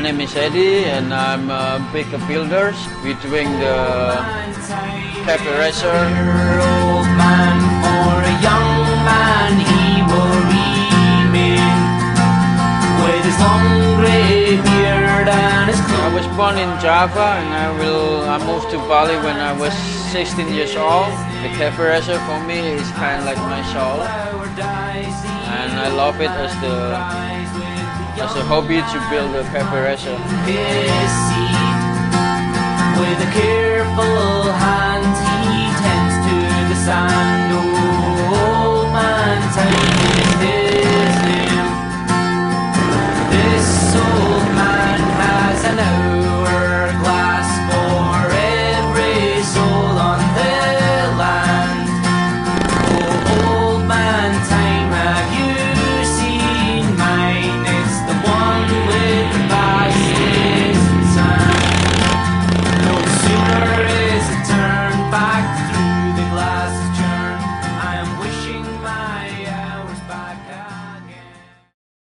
name is Eddie and I'm a big builder. We're doing the cafe racer. Old man for a young man, he will remain with his long grey beard and his I was born in Java and I moved to Bali when I was 16 years old. The cafe racer for me is kind of like my soul, and I love it as a hobby to build a cafe racer. his seat with a careful